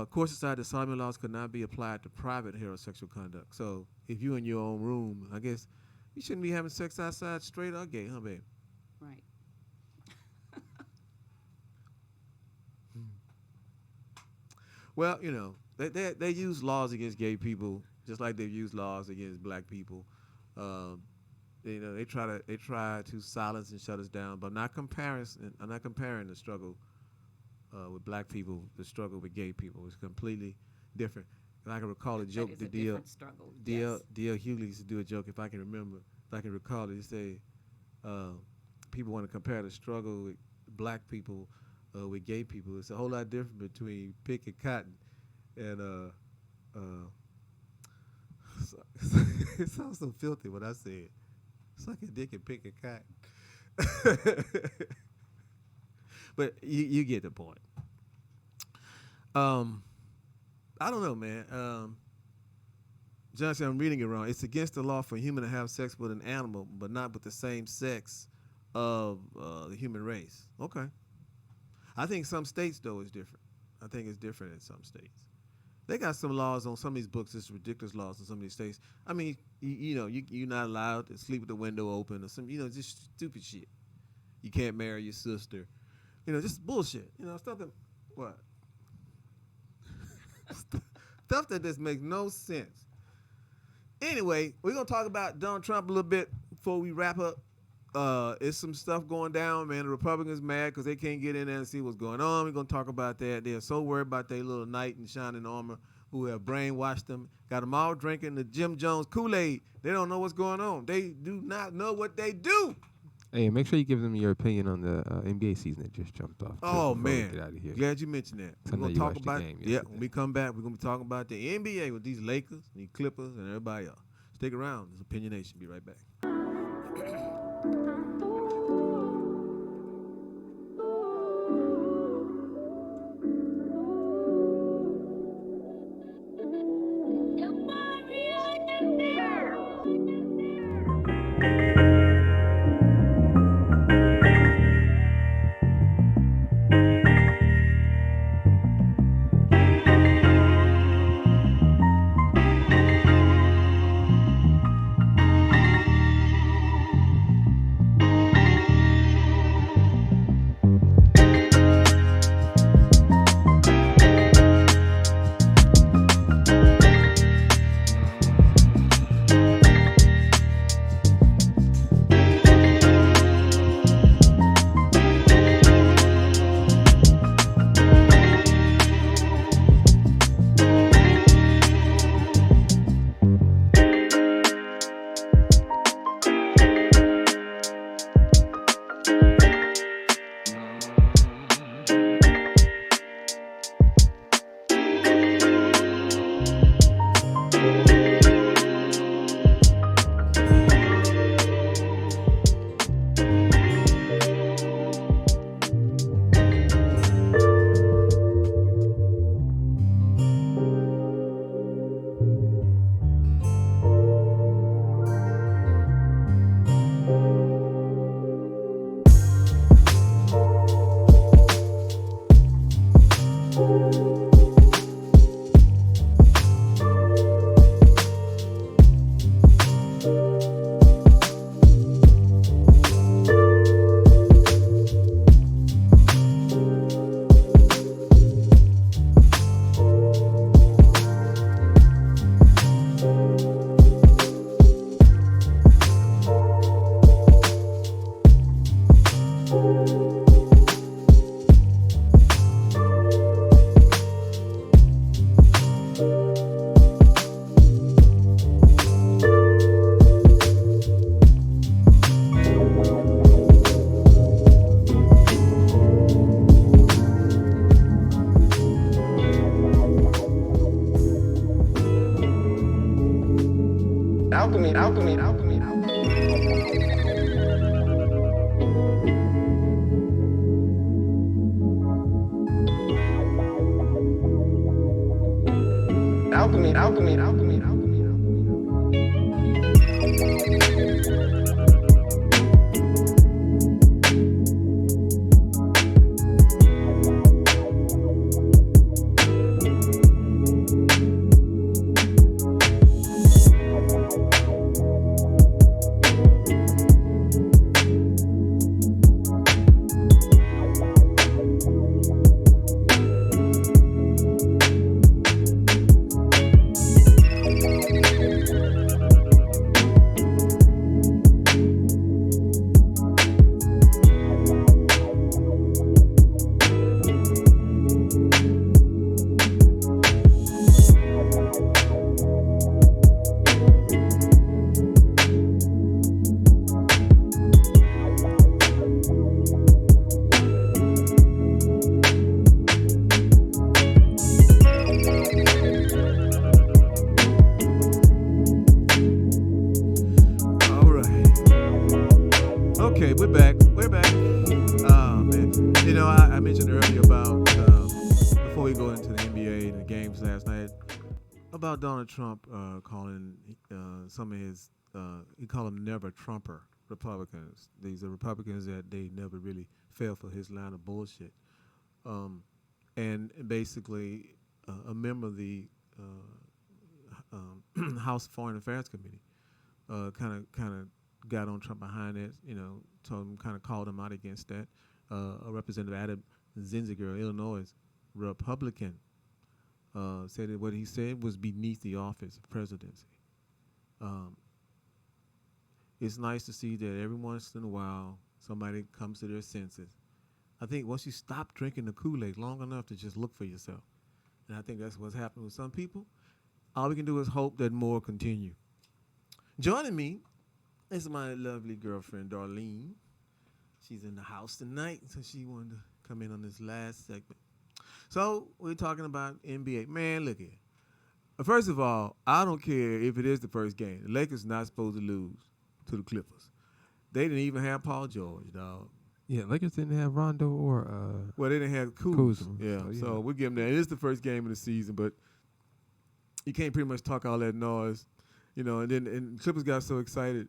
Courts decided that sodomy laws could not be applied to private heterosexual conduct. So if you're in your own room, I guess you shouldn't be having sex outside, straight or gay, huh, babe? Right. Well, they use laws against gay people just like they've used laws against black people. They try to silence and shut us down, but I'm not comparing the struggle with black people, the struggle with gay people. It's completely different. And I can recall a joke that D.L. Hughley used to do a joke, if I can recall it. He say, people want to compare the struggle with black people with gay people. It's a whole lot different between picking cotton and it sounds so filthy when I say it. Suck a dick and pick a cotton. But you get the point. I don't know, man. John said I'm reading it wrong. It's against the law for a human to have sex with an animal, but not with the same sex of the human race. Okay. I think some states, though, is different. I think it's different in some states. They got some laws on some of these books. It's ridiculous laws in some of these states. I mean, you're not allowed to sleep with the window open or some, just stupid shit. You can't marry your sister. Just bullshit. Stuff that, what? Stuff that just makes no sense. Anyway, we're going to talk about Donald Trump a little bit before we wrap up. It's some stuff going down, man. The Republicans mad because they can't get in there and see what's going on. We're going to talk about that. They're so worried about their little knight in shining armor who have brainwashed them, got them all drinking the Jim Jones Kool-Aid. They don't know what's going on. They do not know what they do. Hey, make sure you give them your opinion on the NBA season that just jumped off. Oh, man. Get out of here. Glad you mentioned that. We're going to talk about it. Yeah, when we come back, we're going to be talking about the NBA with these Lakers, these Clippers, and everybody else. Stick around. This is Opinion Nation. Be right back. about Donald Trump calling some of his, he called them never Trumper Republicans. These are Republicans that they never really fell for his line of bullshit. And basically, a member of the House Foreign Affairs Committee kind of got on Trump behind it, told him, kind of called him out against that. A Representative Adam Zinziger, Illinois Republican, said that what he said was beneath the office of presidency. It's nice to see that every once in a while somebody comes to their senses. I think once you stop drinking the Kool-Aid long enough to just look for yourself, and I think that's what's happening with some people, all we can do is hope that more continue. Joining me is my lovely girlfriend, Darlene. She's in the house tonight, so she wanted to come in on this last segment. So we're talking about NBA. Man, look here. First of all, I don't care if it is the first game. The Lakers not supposed to lose to the Clippers. They didn't even have Paul George, dog. Yeah, Lakers didn't have Rondo or Well, they didn't have Kuz. Kuz. Yeah, Oh, yeah. so we give them that. It is the first game of the season, but you can't pretty much talk all that noise, And then Clippers got so excited.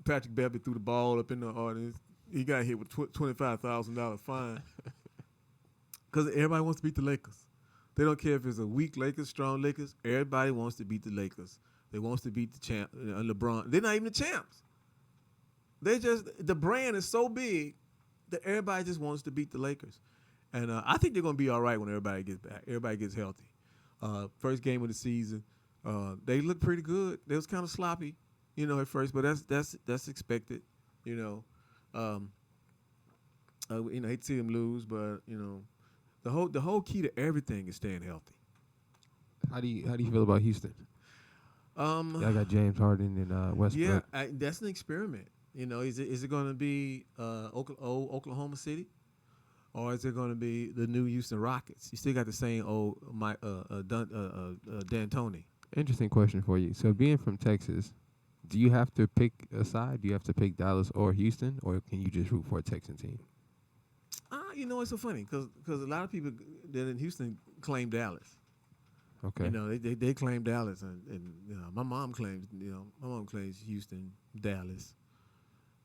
Patrick Beverly threw the ball up in the audience. He got hit with $25,000 fine because everybody wants to beat the Lakers. They don't care if it's a weak Lakers, strong Lakers. Everybody wants to beat the Lakers. They wants to beat the champ, LeBron. They're not even the champs. The brand is so big that everybody just wants to beat the Lakers. And I think they're going to be all right when everybody gets back. Everybody gets healthy. First game of the season, they look pretty good. They was kind of sloppy, at first, but that's expected, I hate to see them lose, but the whole key to everything is staying healthy. How do you feel about Houston? Y'all got James Harden and Westbrook. Yeah, that's an experiment. Is it going to be Oklahoma City, or is it going to be the new Houston Rockets? You still got the same old D'Antoni. Interesting question for you. So being from Texas, do you have to pick a side? Do you have to pick Dallas or Houston, or can you just root for a Texan team? It's so funny because a lot of people that in Houston claim Dallas. Okay. They claim Dallas, and my mom claims Houston, Dallas.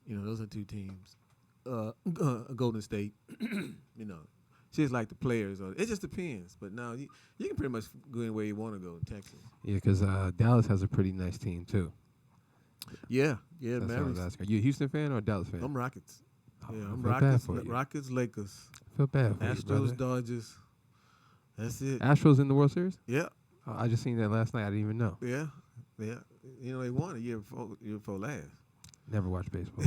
Those are two teams. Golden State. She just like the players. It just depends. But now you can pretty much go anywhere you want to go in Texas. Yeah, because Dallas has a pretty nice team too. Yeah, That's what I was Mavericks. asking. Are you a Houston fan or a Dallas fan? I'm Rockets. Oh, Yeah, I I'm feel bad Rockets. for you. Rockets, Lakers, I feel bad for you, Astros, brother. Dodgers. That's it. Astros in the World Series? Yeah, Oh, I just seen that last night. I didn't even know. yeah. They won a year before last. Never watched baseball.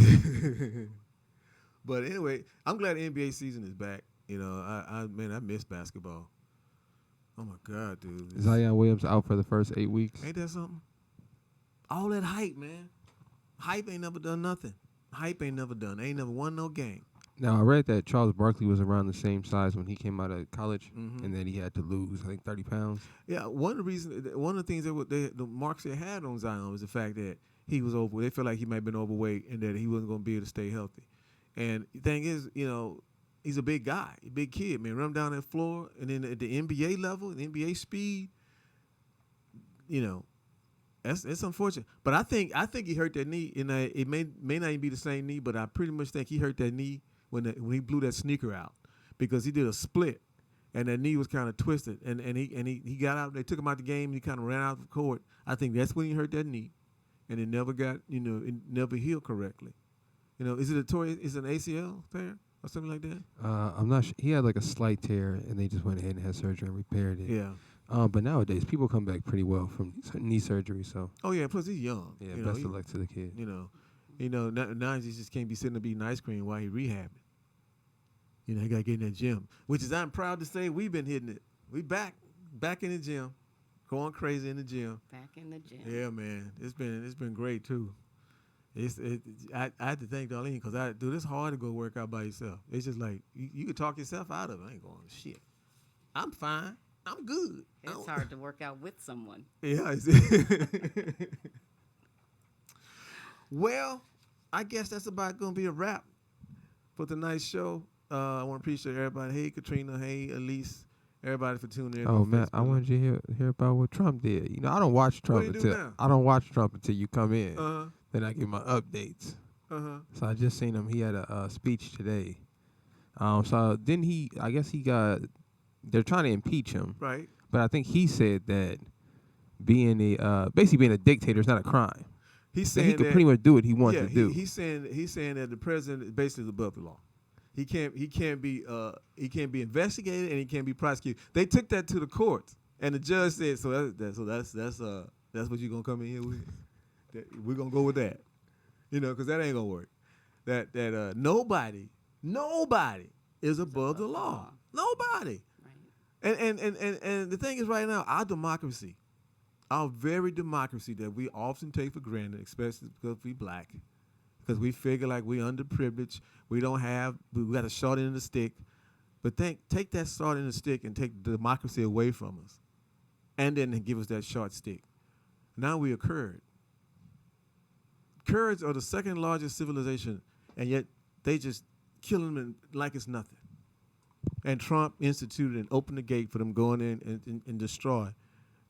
But anyway, I'm glad the NBA season is back. I miss basketball. Oh my God, dude. Zion Williams out for the first 8 weeks. Ain't that something? All that hype, man. Hype ain't never done nothing. Hype ain't never done. Ain't never won no game. Now, I read that Charles Barkley was around the same size when he came out of college, Mhm. and that he had to lose, I think, 30 pounds. Yeah, one of the things that the marks they had on Zion was the fact that he was over. They felt like he might have been overweight and that he wasn't going to be able to stay healthy. And the thing is, he's a big guy, a big kid, man. Run him down that floor, and then at the NBA level, the NBA speed, it's unfortunate. But I think he hurt that knee, and it may not even be the same knee, but I pretty much think he hurt that knee when he blew that sneaker out, because he did a split, and that knee was kind of twisted, and he got out. They took him out the game, and he kind of ran out of the court. I think that's when he hurt that knee, and it never got it never healed correctly. Is it an ACL tear or something like that? I'm not sure. He had like a slight tear, and they just went ahead and had surgery and repaired it. Yeah. But nowadays, people come back pretty well from knee surgery, so Oh yeah. Plus he's young. yeah, best of luck to the kid. Now he just can't be sitting there eating ice cream while he rehabbing. He got to get in that gym, which is, I'm proud to say, we've been hitting it. We back in the gym, going crazy in the gym. Back in the gym. Yeah, man, it's been great too. I had to thank Darlene, because it's hard to go work out by yourself. It's just like you could talk yourself out of it. I ain't going shit. I'm fine. I'm good. It's hard to work out with someone. Yeah. Well, I guess that's about going to be a wrap for tonight's show. I want to appreciate everybody. Hey, Katrina. Hey, Elise. everybody for tuning in. Oh on man, Facebook. I wanted you to hear about what Trump did. You know, I don't watch Trump What he do until now? I don't watch Trump until you come in. Uh-huh. Then I get my updates. Uh-huh. So I just seen him. He had a speech today. So then I guess they're trying to impeach him. Right. But I think he said that basically being a dictator is not a crime. He's That saying he could pretty much do what he wants to do. He's saying that the president is basically above the law. He can't be investigated and he can't be prosecuted. They took that to the courts and the judge said, that's what you're gonna come in here with. We're gonna go with that, because that ain't gonna work. That nobody is above the law. Nobody. Right. And the thing is, right now, our democracy, our very democracy that we often take for granted, especially because we black, because we figure like we underprivileged, we got a short end of the stick. But take that short end of the stick and take democracy away from us, and then give us that short stick. Now we are Kurd. Kurds are the second largest civilization, and yet they just kill them like it's nothing. And Trump instituted and opened the gate for them going in and destroy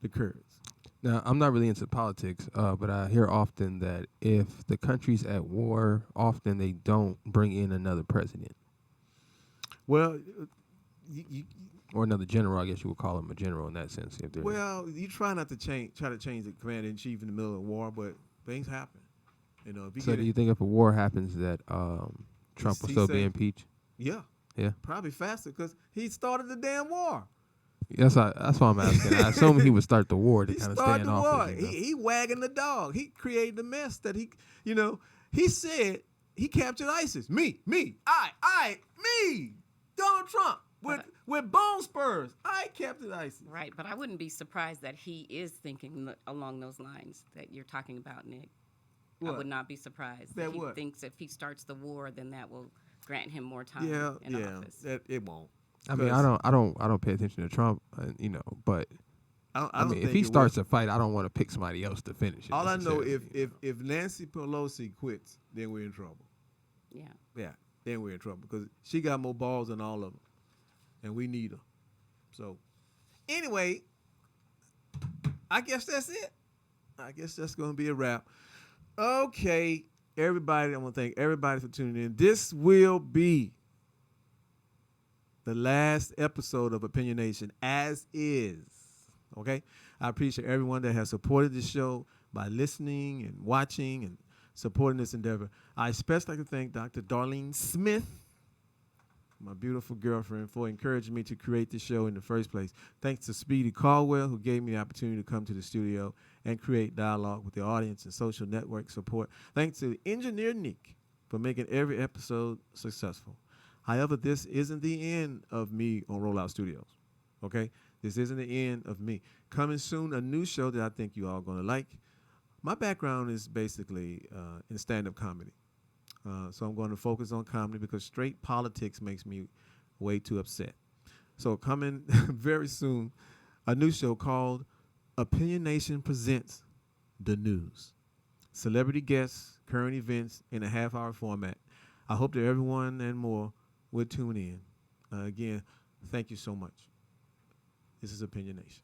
the Kurds. Now, I'm not really into politics, but I hear often that if the country's at war, often they don't bring in another president. Well, or another general, I guess you would call him a general in that sense. You try not to change the commander in chief in the middle of war, but things happen. So do you think if a war happens that Trump will still be impeached? Yeah. Yeah. Probably faster because he started the damn war. That's why I'm asking. I assume he would start the war to kind of stay in office. He wagging the dog. He created the mess that he said he captured ISIS. Me, Donald Trump with bone spurs. I captured ISIS. Right, but I wouldn't be surprised that he is thinking along those lines that you're talking about, Nick. What? I would not be surprised that if he what? thinks if he starts the war, then that will grant him more time in office. That it won't. I mean, I don't pay attention to Trump, but I mean, if he starts a fight, I don't want to pick somebody else to finish it. All I know, if Nancy Pelosi quits, then we're in trouble. Yeah, then we're in trouble because she got more balls than all of them, and we need her. So, anyway, I guess that's it. I guess that's going to be a wrap. Okay, everybody, I want to thank everybody for tuning in. This will be the last episode of Opinionation as is. Okay? I appreciate everyone that has supported this show by listening and watching and supporting this endeavor. I especially like to thank Dr. Darlene Smith, my beautiful girlfriend, for encouraging me to create this show in the first place. Thanks to Speedy Caldwell, who gave me the opportunity to come to the studio and create dialogue with the audience and social network support. Thanks to Engineer Nick for making every episode successful. However, this isn't the end of me on Rollout Studios, okay? This isn't the end of me. Coming soon, a new show that I think you all are going to like. My background is basically in stand-up comedy. So I'm going to focus on comedy because straight politics makes me way too upset. So coming very soon, a new show called Opinion Nation Presents The News. Celebrity guests, current events in a half-hour format. I hope that everyone and more will tune in. Again, thank you so much. This is Opinion Nation.